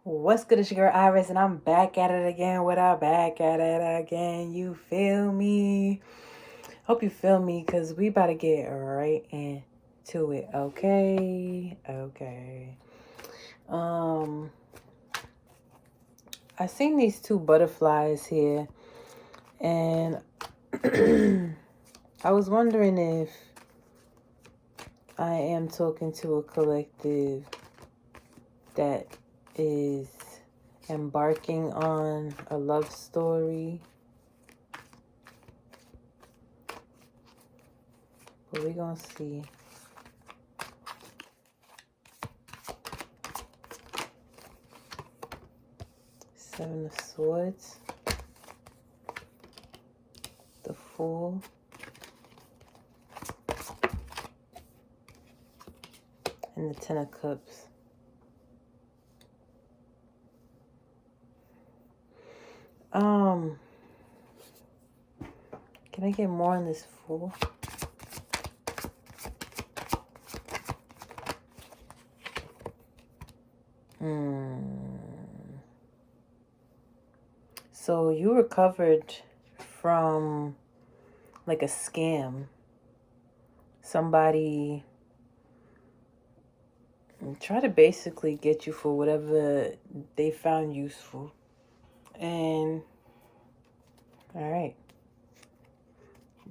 What's good? It's your girl Iris, and I'm back at it again with our back at it again. You feel me? Hope you feel me, because we about to get right into it, okay? Okay. I seen these two butterflies here, and I was wondering if I am talking to a collective that is embarking on a love story. But we're going to see. Seven of Swords. The Fool. And the Ten of Cups. Can I get more on this Fool? So you recovered from like a scam. Somebody try to basically get you for whatever they found useful. And all right.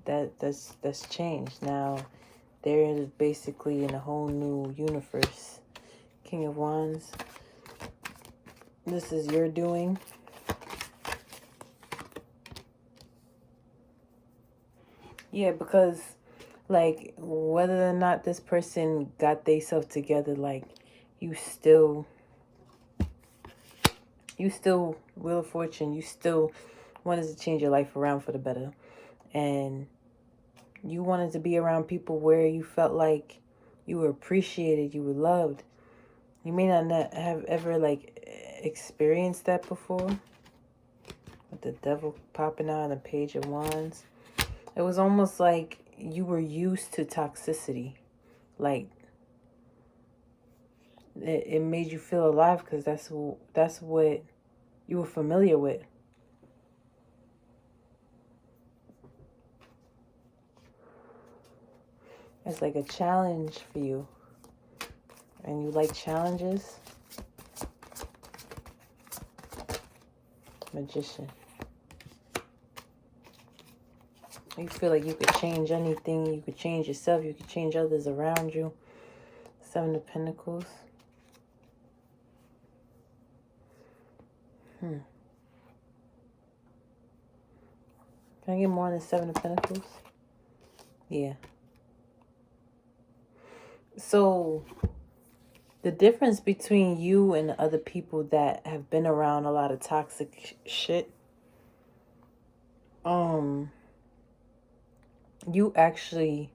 That's changed. Now they're basically in a whole new universe. King of Wands. This is your doing. Yeah, because like whether or not this person got themselves together, like you still Wheel of Fortune, you still wanted to change your life around for the better. And you wanted to be around people where you felt like you were appreciated, you were loved. You may not have ever like experienced that before. With the Devil popping out and the Page of Wands. It was almost like you were used to toxicity. Like it made you feel alive because that's what you were familiar with. It's like a challenge for you. And you like challenges. Magician. You feel like you could change anything. You could change yourself. You could change others around you. Seven of Pentacles. Can I get more on the Seven of Pentacles? Yeah. So the difference between you and other people that have been around a lot of toxic shit, you actually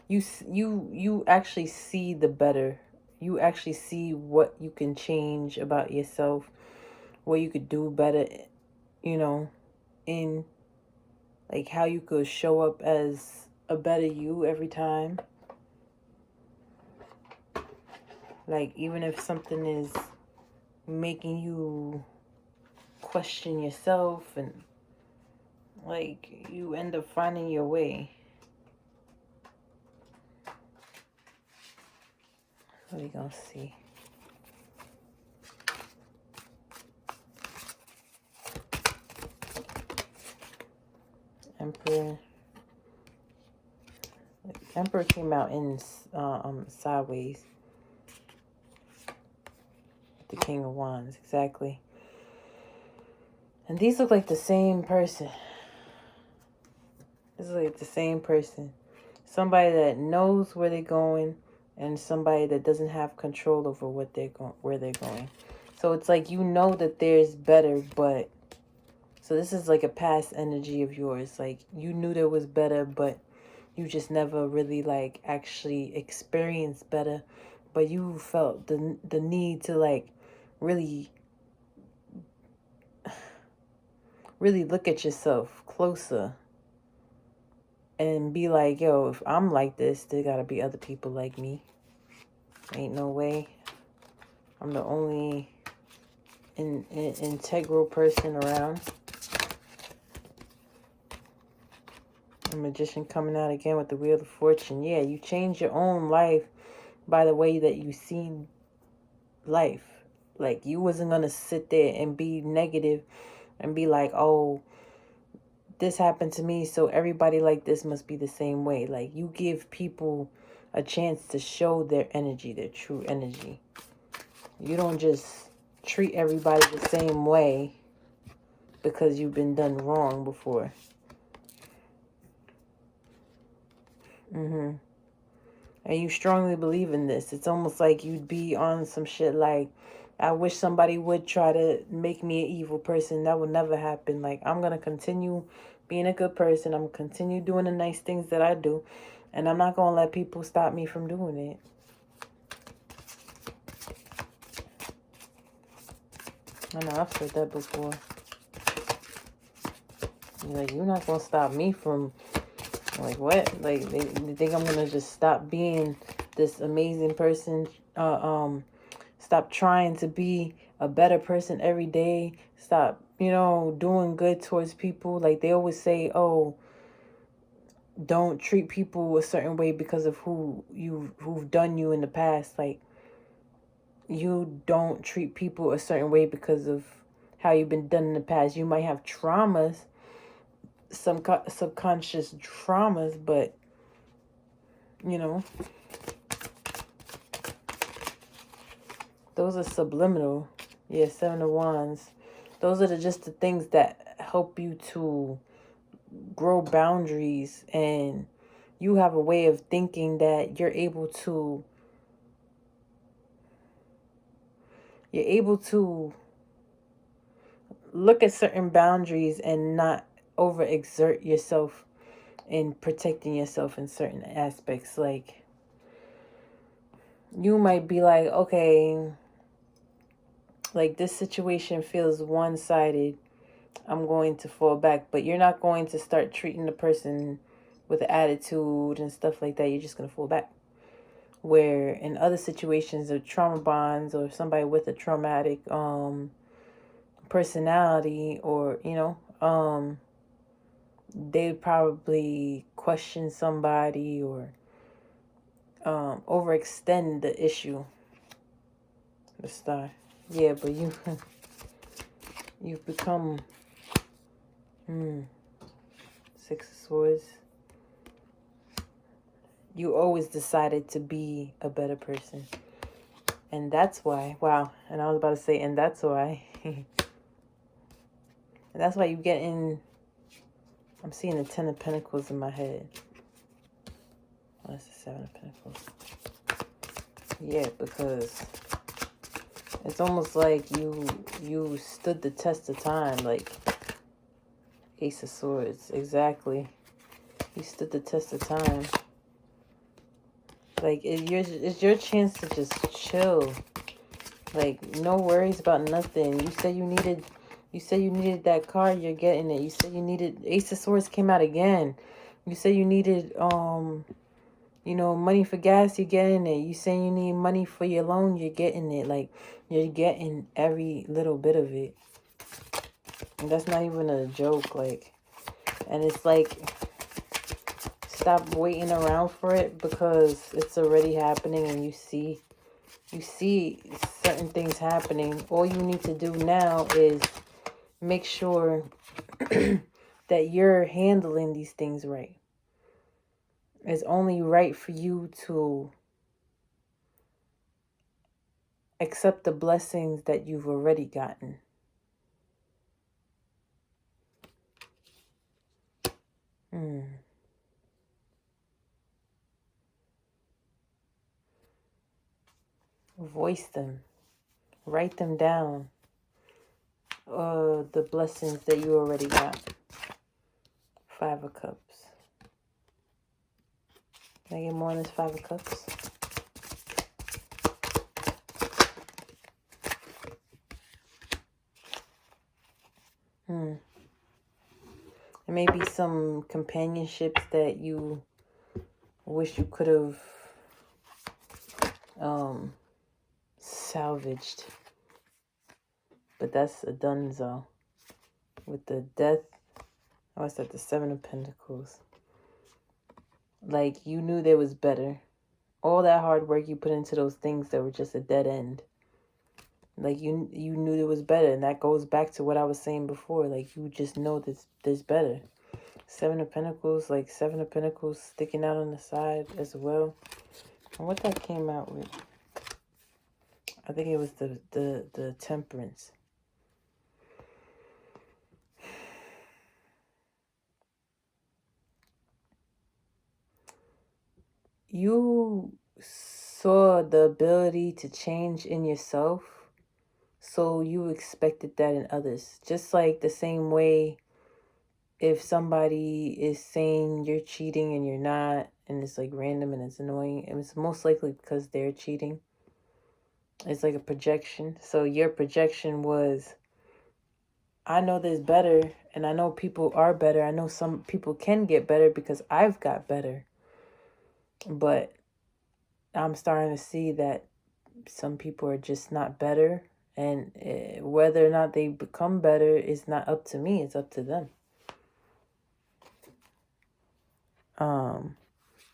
you actually see the better. You actually see what you can change about yourself, what you could do better, in like how you could show up as a better you every time. Like even if something is making you question yourself, and like you end up finding your way. What are we gonna see? Emperor. Emperor came out in sideways. The King of Wands, exactly. And these look like the same person. This is like the same person. Somebody that knows where they're going, and somebody that doesn't have control over what they're going, where they're going. So it's like you know that there's better, but so this is like a past energy of yours. Like you knew there was better, but you just never really like actually experienced better. But you felt the need to like really look at yourself closer and be like, yo, if I'm like this, there gotta be other people like me. Ain't no way. I'm the only integral person around. A Magician coming out again with the Wheel of Fortune. Yeah, you change your own life by the way that you see life. Like, you wasn't going to sit there and be negative and be like, oh, this happened to me, so everybody like this must be the same way. Like, you give people a chance to show their energy, their true energy. You don't just treat everybody the same way because you've been done wrong before. And you strongly believe in this. It's almost like you'd be on some shit like, I wish somebody would try to make me an evil person. That would never happen. Like, I'm going to continue being a good person. I'm going to continue doing the nice things that I do. And I'm not going to let people stop me from doing it. I know, I've heard that before. Like, you're not going to stop me from, like, what? Like, they think I'm going to just stop being this amazing person, stop trying to be a better person every day, stop, doing good towards people. Like, they always say, oh, don't treat people a certain way because of who've done you in the past. Like, you don't treat people a certain way because of how you've been done in the past. You might have traumas, some subconscious traumas, but those are subliminal. Yeah, Seven of Wands. Those are just the things that help you to grow boundaries, and you have a way of thinking that you're able to look at certain boundaries and not overexert yourself in protecting yourself in certain aspects. Like, you might be like, okay, like, this situation feels one-sided, I'm going to fall back. But you're not going to start treating the person with an attitude and stuff like that. You're just going to fall back. Where in other situations of trauma bonds, or somebody with a traumatic personality, or they'd probably question somebody or overextend the issue. The Star. Yeah, but you've become Six of Swords. You always decided to be a better person. And that's why, wow, and I was about to say, and that's why, and that's why you get in, I'm seeing the Ten of Pentacles in my head. Oh, that's the Seven of Pentacles. Yeah, because it's almost like you stood the test of time, like Ace of Swords, exactly. You stood the test of time. Like, it's your chance to just chill. Like, no worries about nothing. You said you needed that car, you're getting it. You said you needed, Ace of Swords came out again. You said you needed money for gas, you're getting it. You say you need money for your loan, you're getting it. Like, you're getting every little bit of it. And that's not even a joke. Like, and it's like, stop waiting around for it, because it's already happening, and you see certain things happening. All you need to do now is make sure that you're handling these things right. It's only right for you to accept the blessings that you've already gotten. Voice them. Write them down. The blessings that you already got. Five of Cups. Can I get more on this Five of Cups? There may be some companionships that you wish you could have salvaged. But that's a donezo. With the death, I was at the Seven of Pentacles. Like, you knew there was better. All that hard work you put into those things that were just a dead end. Like, you knew there was better. And that goes back to what I was saying before. Like, you just know that there's better. Seven of Pentacles, like Seven of Pentacles sticking out on the side as well. And what that came out with, I think it was the Temperance. You saw the ability to change in yourself, so you expected that in others. Just like the same way, if somebody is saying you're cheating and you're not, and it's like random and it's annoying, and it's most likely because they're cheating. It's like a projection. So your projection was, I know there's better, and I know people are better. I know some people can get better because I've got better. But I'm starting to see that some people are just not better. And whether or not they become better is not up to me. It's up to them.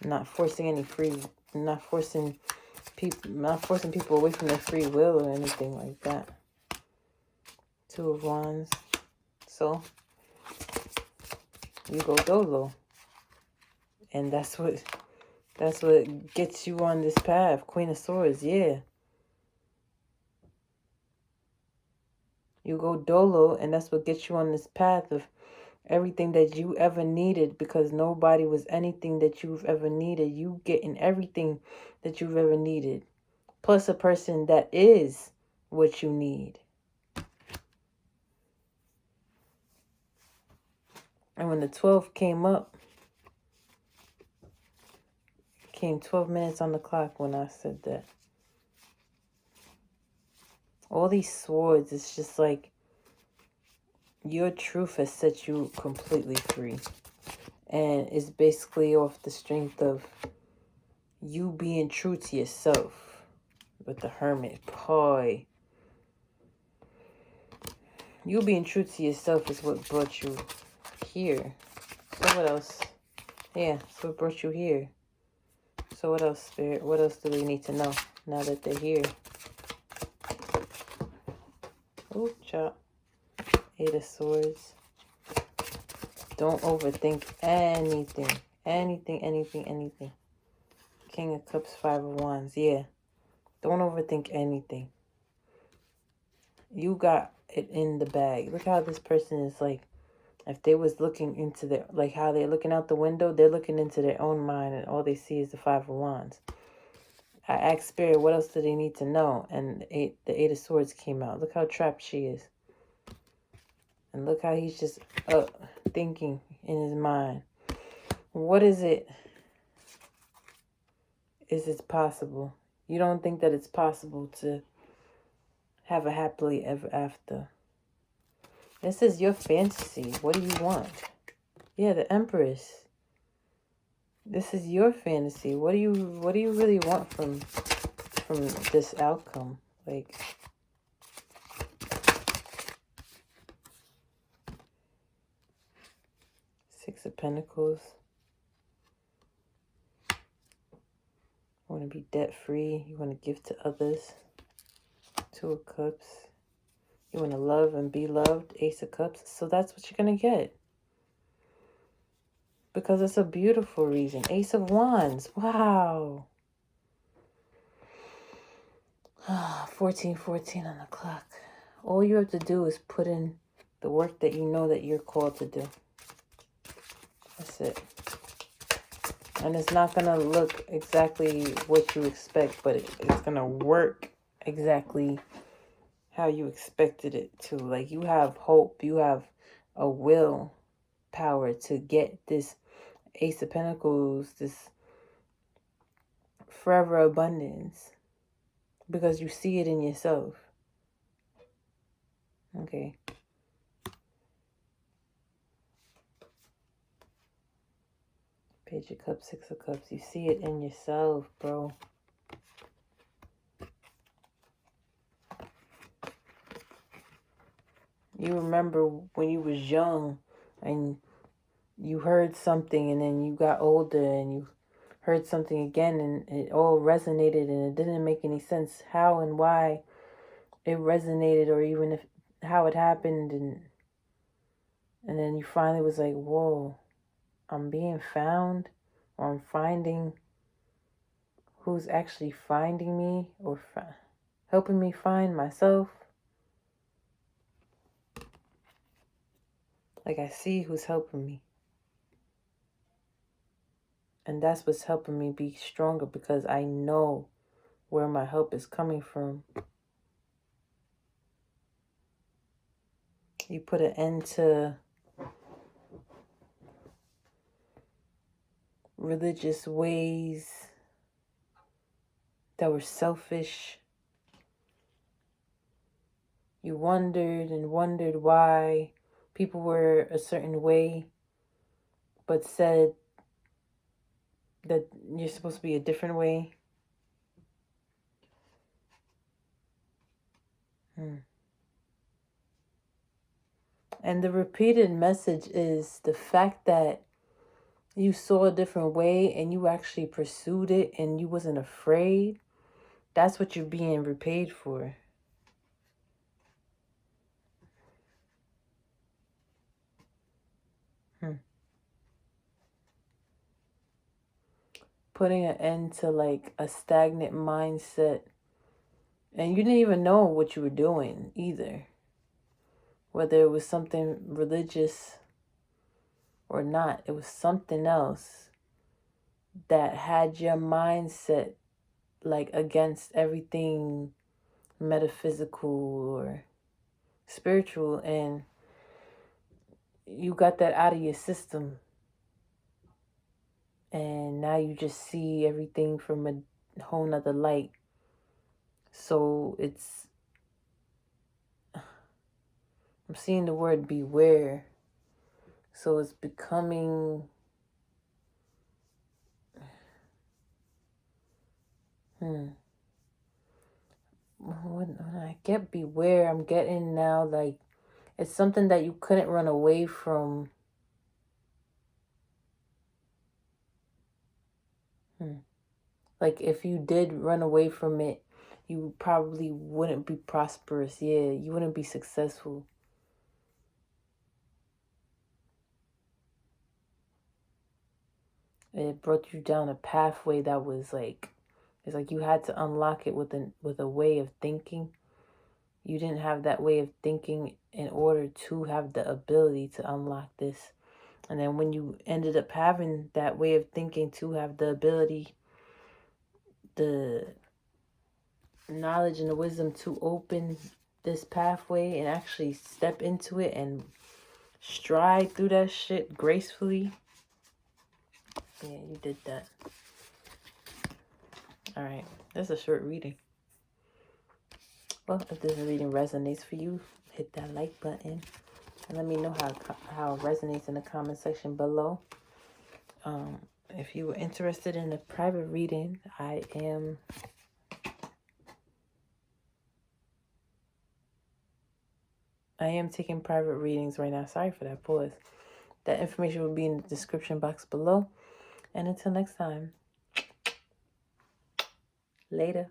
Not forcing people away from their free will or anything like that. Two of Wands. So you go dolo. And that's what gets you on this path. Queen of Swords, yeah. You go dolo, and that's what gets you on this path of everything that you ever needed, because nobody was anything that you've ever needed. You getting everything that you've ever needed. Plus a person that is what you need. And when the 12 came up, came 12 minutes on the clock when I said that. All these swords, it's just like your truth has set you completely free. And it's basically off the strength of you being true to yourself. With the Hermit, boy. You being true to yourself is what brought you here. So what else? Yeah, that's what brought you here. So what else, Spirit? What else do they need to know now that they're here? Ooh, chop. Eight of Swords. Don't overthink anything. Anything. King of Cups, Five of Wands. Yeah. Don't overthink anything. You got it in the bag. Look how this person is like, if they was looking into their, like how they're looking out the window, they're looking into their own mind and all they see is the Five of Wands. I asked Spirit, what else do they need to know? And the Eight of Swords came out. Look how trapped she is. And look how he's just up thinking in his mind. What is it? Is it possible? You don't think that it's possible to have a happily ever after. This is your fantasy. What do you want? Yeah, the Empress. This is your fantasy. What do you really want from this outcome? Like, Six of Pentacles. You want to be debt free. You want to give to others. Two of Cups. You want to love and be loved. Ace of Cups. So that's what you're going to get. Because it's a beautiful reason. Ace of Wands. Wow. 14:14 on the clock. All you have to do is put in the work that you know that you're called to do. That's it. And it's not going to look exactly what you expect, but it's going to work exactly how you expected it to. Like, you have hope. You have a will power to get this Ace of Pentacles, this forever abundance, because you see it in yourself. Okay. Page of Cups, Six of Cups. You see it in yourself, bro. You remember when you was young and you heard something, and then you got older and you heard something again, and it all resonated and it didn't make any sense how and why it resonated, or even if how it happened, and then you finally was like, whoa, I'm being found, or I'm finding who's actually finding me, or helping me find myself. Like, I see who's helping me. And that's what's helping me be stronger, because I know where my help is coming from. You put an end to religious ways that were selfish. You wondered and wondered why people were a certain way, but said that you're supposed to be a different way. And the repeated message is the fact that you saw a different way and you actually pursued it and you wasn't afraid. That's what you're being repaid for. Putting an end to like a stagnant mindset. And you didn't even know what you were doing either. Whether it was something religious or not, it was something else that had your mindset like against everything metaphysical or spiritual, and you got that out of your system, and now you just see everything from a whole nother light. So I'm seeing the word beware. So it's becoming when I get beware, I'm getting now like it's something that you couldn't run away from. Like if you did run away from it, you probably wouldn't be prosperous. Yeah, you wouldn't be successful. It brought you down a pathway that was like, it's like you had to unlock it with a way of thinking. You didn't have that way of thinking in order to have the ability to unlock this. And then when you ended up having that way of thinking to have the ability, the knowledge and the wisdom to open this pathway and actually step into it and stride through that shit gracefully. Yeah, you did that. All right, that's a short reading. Well, if this reading resonates for you, hit that like button and let me know how it resonates in the comment section below. If you were interested in a private reading, I am taking private readings right now. Sorry for that pause. That information will be in the description box below. And until next time, later.